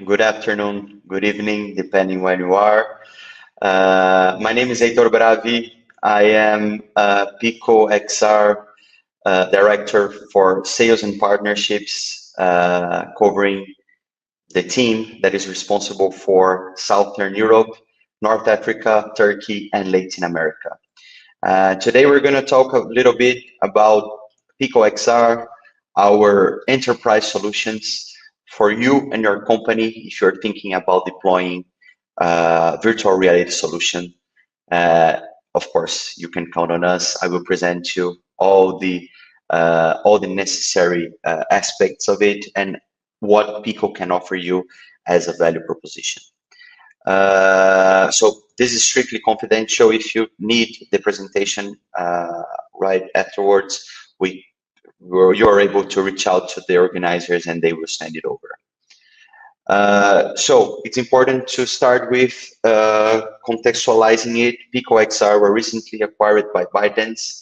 good afternoon, good evening, depending when you are. My name is Heitor Bravi. I am Pico XR Director for Sales and Partnerships, covering the team that is responsible for Southern Europe, North Africa, Turkey, and Latin America. Today we're going to talk a little bit about Pico XR, our enterprise solutions for you and your company if you're thinking about deploying virtual reality solution. Of course, you can count on us. I will present you all the necessary aspects of it and what Pico can offer you as a value proposition. So this is strictly confidential. If you need the presentation right afterwards, you are able to reach out to the organizers and they will send it over. So it's important to start with contextualizing it. Pico XR were recently acquired by ByteDance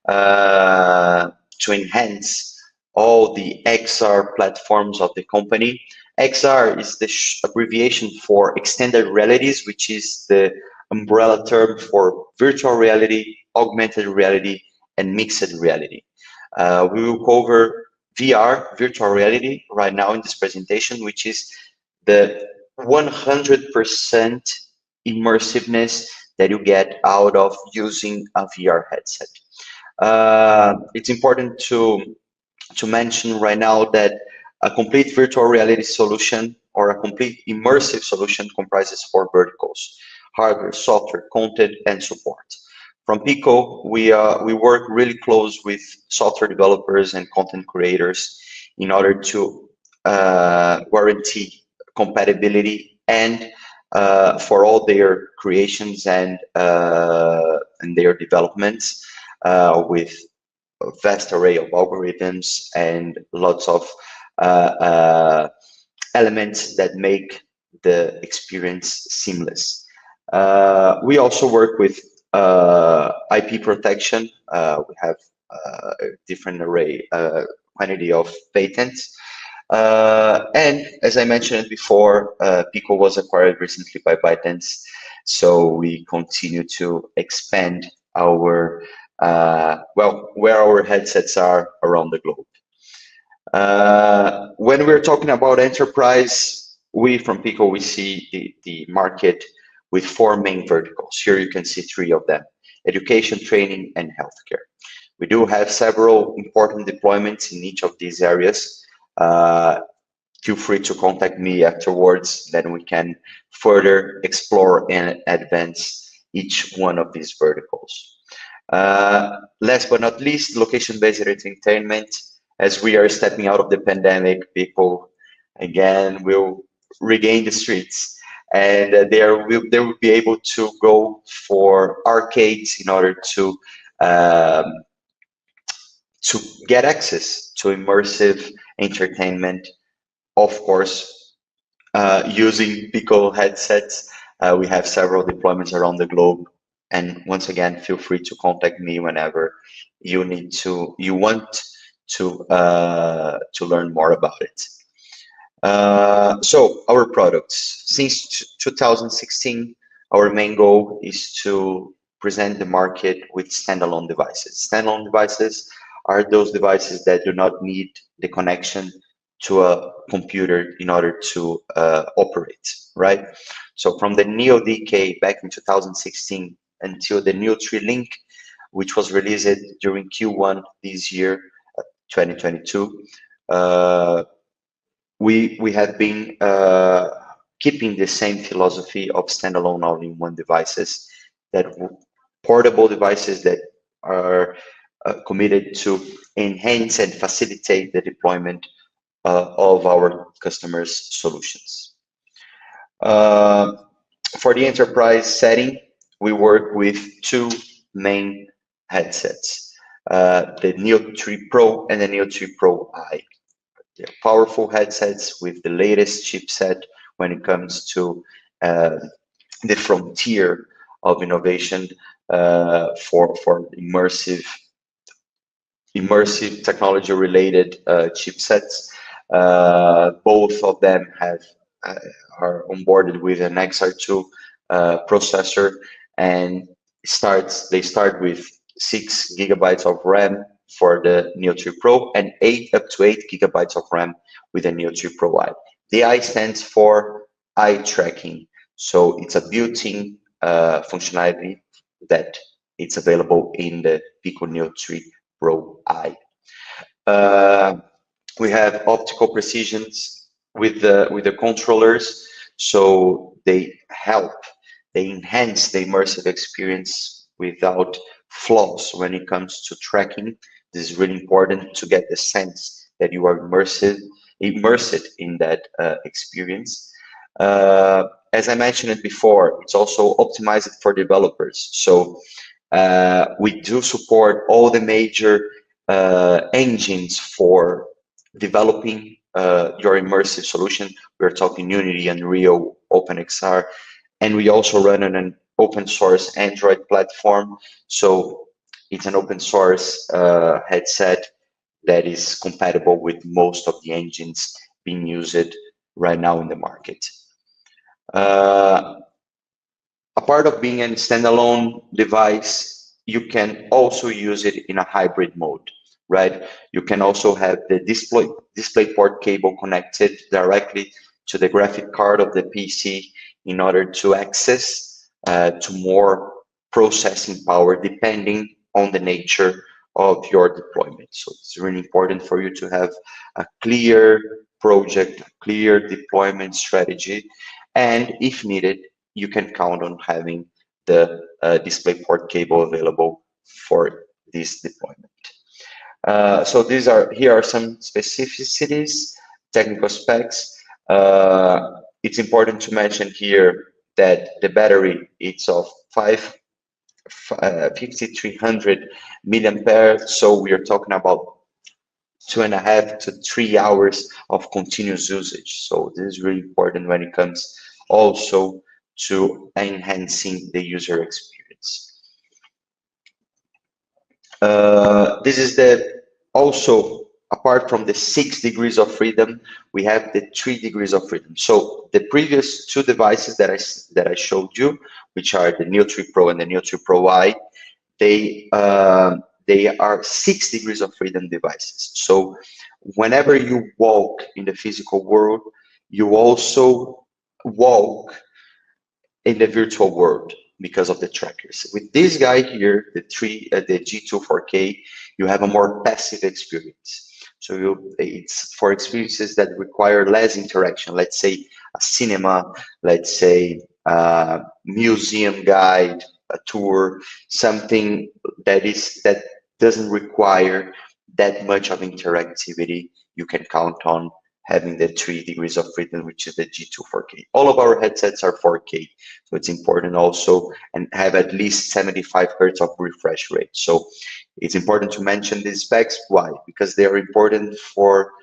to enhance all the XR platforms of the company. XR is the abbreviation for extended realities, which is the umbrella term for virtual reality, augmented reality, and mixed reality. We will cover VR, virtual reality, right now in this presentation, which is the 100% immersiveness that you get out of using a VR headset. It's important to mention right now that a complete virtual reality solution or a complete immersive solution comprises 4 verticals: hardware, software, content, and support. From Pico, we work really close with software developers and content creators in order to guarantee compatibility and for all their creations and their developments with a vast array of algorithms and lots of elements that make the experience seamless. We also work with IP protection. We have a different array, quantity of patents. And as I mentioned before, Pico was acquired recently by ByteDance, so we continue to expand our, where our headsets are around the globe. When we're talking about enterprise, we from Pico, we see the market with 4 main verticals. Here you can see 3 of them: education, training, and healthcare. We do have several important deployments in each of these areas. Feel free to contact me afterwards, then we can further explore and advance each one of these verticals. Last but not least, location-based entertainment. As we are stepping out of the pandemic, people again will regain the streets, and they will be able to go for arcades in order to get access to immersive entertainment, of course, using Pico headsets. We have several deployments around the globe, and once again, feel free to contact me whenever you want to learn more about it. So our products, since 2016, our main goal is to present the market with standalone devices. Standalone devices are those devices that do not need the connection to a computer in order to operate, right? So from the Neo DK back in 2016 until the Neo 3 Link, which was released during Q1 this year, 2022, we have been keeping the same philosophy of standalone all-in-one devices, that portable devices that are committed to enhance and facilitate the deployment of our customers' solutions. For the enterprise setting, we work with 2 main headsets, the Neo 3 Pro and the Neo 3 Pro I. They're powerful headsets with the latest chipset when it comes to the frontier of innovation for immersive technology related chipsets. Both of them have are onboarded with an XR2 processor, and they start with 6 GB of RAM for the Neo 3 Pro and up to 8 GB of RAM with the Neo 3 Pro I. The I stands for eye tracking, so it's a built-in functionality that it's available in the Pico Neo 3 Pro I. We have optical precisions with the controllers, so they enhance the immersive experience without flaws when it comes to tracking. This is really important to get the sense that you are immersed in that experience. As I mentioned it before, it's also optimized for developers. So we do support all the major engines for developing your immersive solution. We're talking Unity, Unreal, OpenXR, and we also run on an open source Android platform. So it's an open source headset that is compatible with most of the engines being used right now in the market. A part of being a standalone device, you can also use it in a hybrid mode, right? You can also have the DisplayPort cable connected directly to the graphic card of the PC in order to access to more processing power depending on the nature of your deployment. So it's really important for you to have a clear project, clear deployment strategy, and if needed, you can count on having the DisplayPort cable available for this deployment. So here are some specificities, technical specs. It's important to mention here that the battery it's of 5,300 milliampere. So we are talking about 2.5 to 3 hours of continuous usage. So this is really important when it comes also to enhancing the user experience. This is also, apart from the 6 degrees of freedom, we have the 3 degrees of freedom. So the previous two devices that I showed you, which are the Neo 3 Pro and the Neo 3 Pro I, they are 6 degrees of freedom devices. So whenever you walk in the physical world, you also walk in the virtual world because of the trackers. With this guy here, the G2 4K, you have a more passive experience. So it's for experiences that require less interaction. Let's say a cinema, let's say a museum guide, a tour, something that doesn't require that much of interactivity. You can count on having the 3 degrees of freedom, which is the G2 4K. All of our headsets are 4K, so it's important also, and have at least 75 Hertz of refresh rate. So it's important to mention these specs. Why? Because they are important for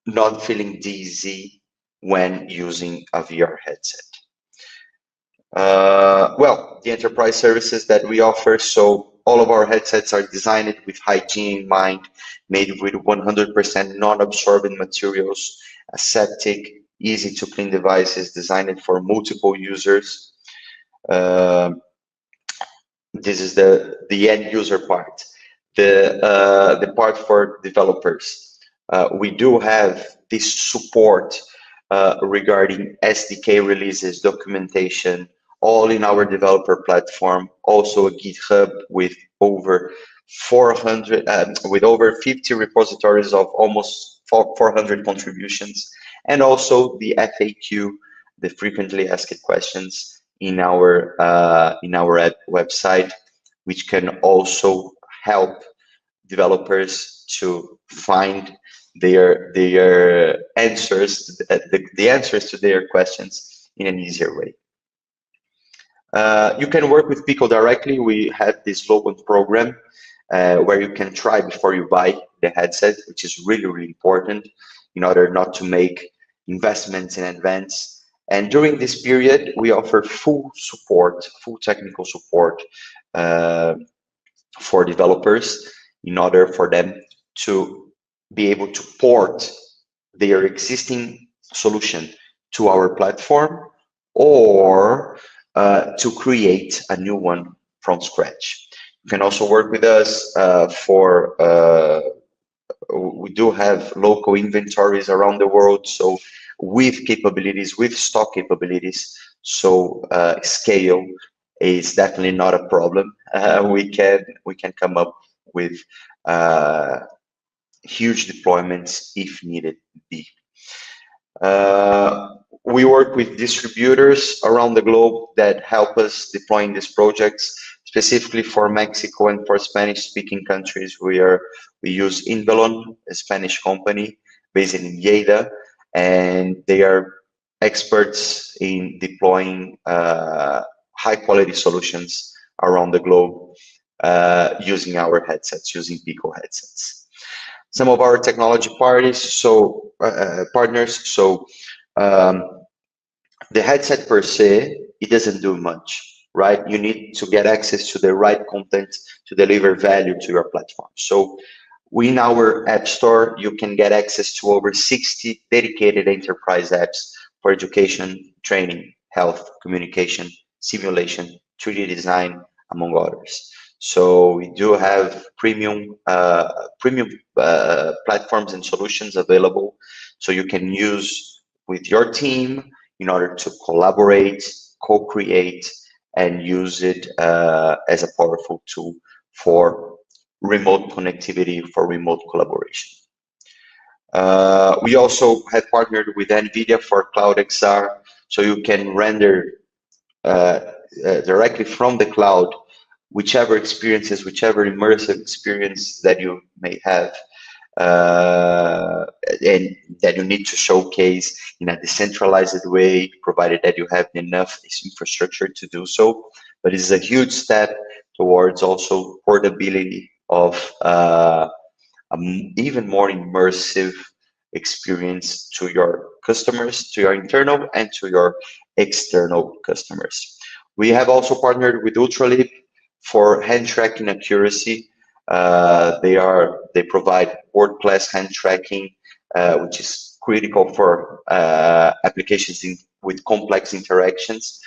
not feeling dizzy when using a VR headset. Well, the enterprise services that we offer, so all of our headsets are designed with hygiene in mind, made with 100% non-absorbent materials, aseptic, easy to clean devices designed for multiple users. This is the end user part. The part for developers. We do have this support regarding SDK releases, documentation, all in our developer platform. Also a GitHub with over 50 repositories of almost 400 contributions, and also the FAQ, the frequently asked questions in our website, which can also help developers to find their answers, the answers to their questions in an easier way. You can work with Pico directly. We have this loan program where you can try before you buy the headset, which is really, really important in order not to make investments in advance. And during this period, we offer full support, full technical support for developers in order for them to be able to port their existing solution to our platform, or to create a new one from scratch. You can also work with us for we do have local inventories around the world, so with capabilities, with stock capabilities, so scale is definitely not a problem. We can come up with huge deployments if needed be. We work with distributors around the globe that help us deploying these projects, specifically for Mexico and for Spanish-speaking countries. We use Invelon, a Spanish company based in Lleida, and they are experts in deploying high-quality solutions around the globe using our headsets, using Pico headsets. Some of our technology partners. So the headset per se, it doesn't do much, right? You need to get access to the right content to deliver value to your platform. So in our app store, you can get access to over 60 dedicated enterprise apps for education, training, health, communication, simulation, 3D design, among others. So we do have premium platforms and solutions available, so you can use with your team in order to collaborate, co-create, and use it as a powerful tool for remote connectivity, for remote collaboration. We also have partnered with NVIDIA for Cloud XR, so you can render directly from the cloud whichever experiences, whichever immersive experience that you may have, and that you need to showcase in a decentralized way, provided that you have enough infrastructure to do so. But it's a huge step towards also portability of even more immersive experience to your customers, to your internal and to your external customers. We have also partnered with Ultralib for hand tracking accuracy. They provide world-class hand tracking, which is critical for applications with complex interactions.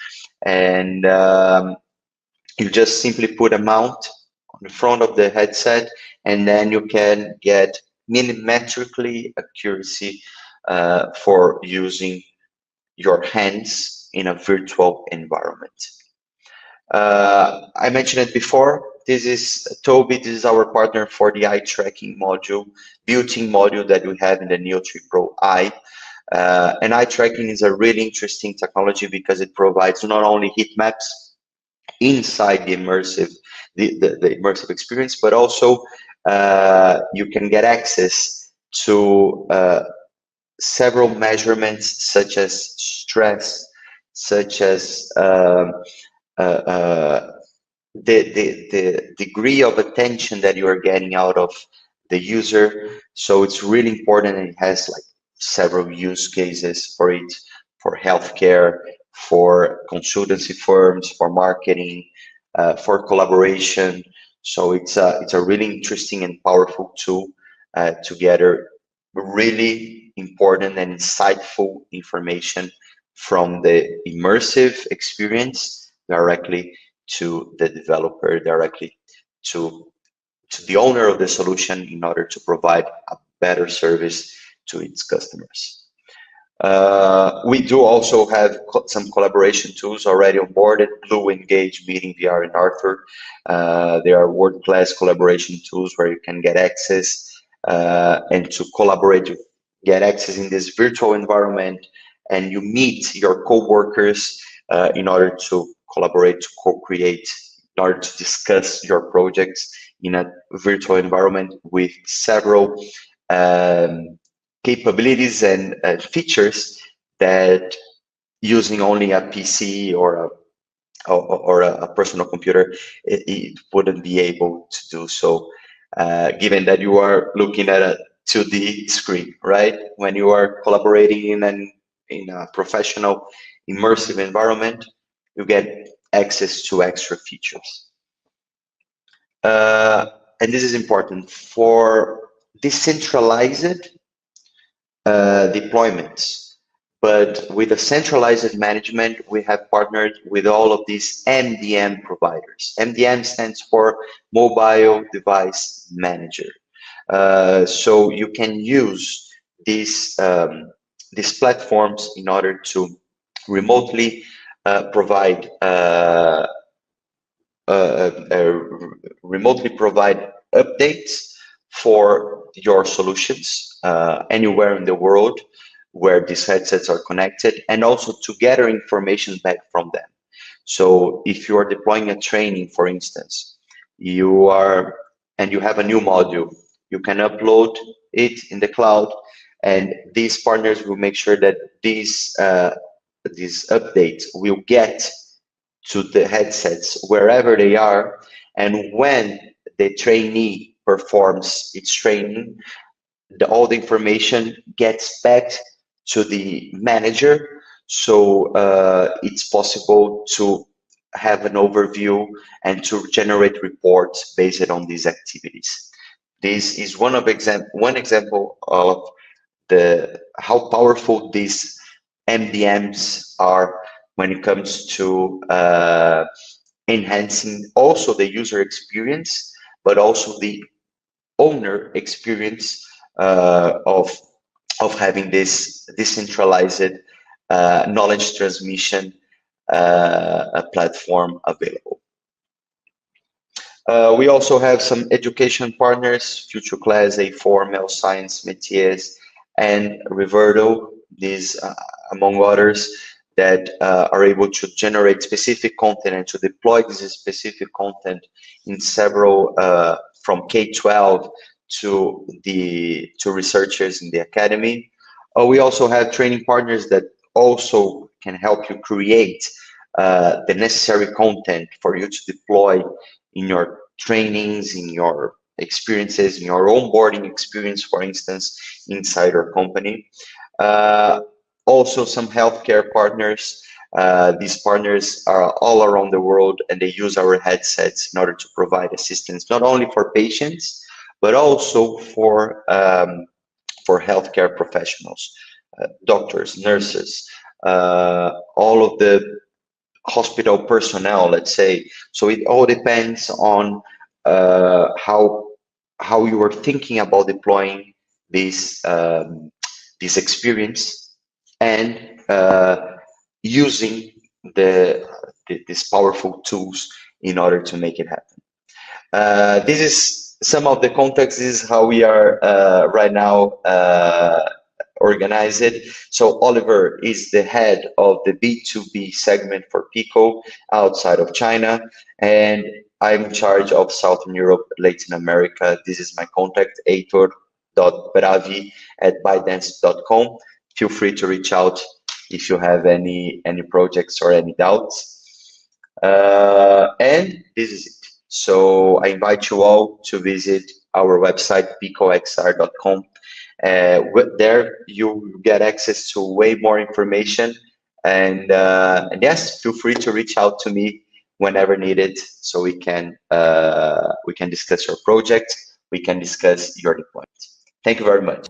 And you just simply put a mount on the front of the headset, and then you can get millimetrically accuracy for using your hands in a virtual environment. I mentioned it before. This is Toby. This is our partner for the eye tracking module, built-in module that we have in the Neo 3 Pro Eye. And eye tracking is a really interesting technology because it provides not only heat maps inside the immersive experience, but also you can get access to several measurements such as stress, such as the degree of attention that you are getting out of the user. So it's really important, and it has like several use cases for it, for healthcare, for consultancy firms, for marketing, for collaboration. So it's a really interesting and powerful tool to gather really important and insightful information from the immersive experience directly to the developer, directly to the owner of the solution, in order to provide a better service to its customers. We do also have some collaboration tools already onboarded: Glue, Engage, Meeting VR, and Arthur. They are world-class collaboration tools where you can get access and to collaborate, to get access in this virtual environment, and you meet your co-workers in order to collaborate, to co-create, in order to discuss your projects in a virtual environment with several capabilities and features that using only a PC or a personal computer, it wouldn't be able to do so, given that you are looking at a 2D screen, right? When you are collaborating in a professional immersive environment, you get access to extra features. And this is important for decentralized deployments, But with a centralized management, we have partnered with all of these MDM providers. MDM stands for Mobile Device Manager. So you can use these platforms in order to remotely provide uh, uh, remotely provide updates for your solutions anywhere in the world where these headsets are connected, and also to gather information back from them. So if you are deploying a training, for instance, and you have a new module, you can upload it in the cloud, and these partners will make sure that these updates will get to the headsets wherever they are, and when the trainee performs its training, all the information gets back to the manager, so it's possible to have an overview and to generate reports based on these activities. This is one example of how powerful these MDMs are when it comes to enhancing also the user experience, but also the owner experience of having this decentralized knowledge transmission platform available. We also have some education partners: Future Class, A4, Mel Science, Métiers, and Reverdo. These, among others, that are able to generate specific content and to deploy this specific content in several, from K-12 to researchers in the academy. We also have training partners that also can help you create the necessary content for you to deploy in your trainings, in your experiences, in your onboarding experience, for instance, inside our company. Also some healthcare partners. These partners are all around the world, and they use our headsets in order to provide assistance, not only for patients, but also for healthcare professionals, doctors, nurses, all of the hospital personnel, let's say. So it all depends on how you are thinking about deploying this experience and using these powerful tools in order to make it happen. This is some of the context. This is how we are right now organized. So Oliver is the head of the B2B segment for Pico outside of China, and I'm in charge of Southern Europe, Latin America. This is my contact, heitor.bravi@bytedance.com. Feel free to reach out if you have any projects or any doubts. And this is it. So I invite you all to visit our website, picoxr.com. There you get access to way more information, and yes, feel free to reach out to me whenever needed, so we can discuss your project, we can discuss your deployment. Thank you very much.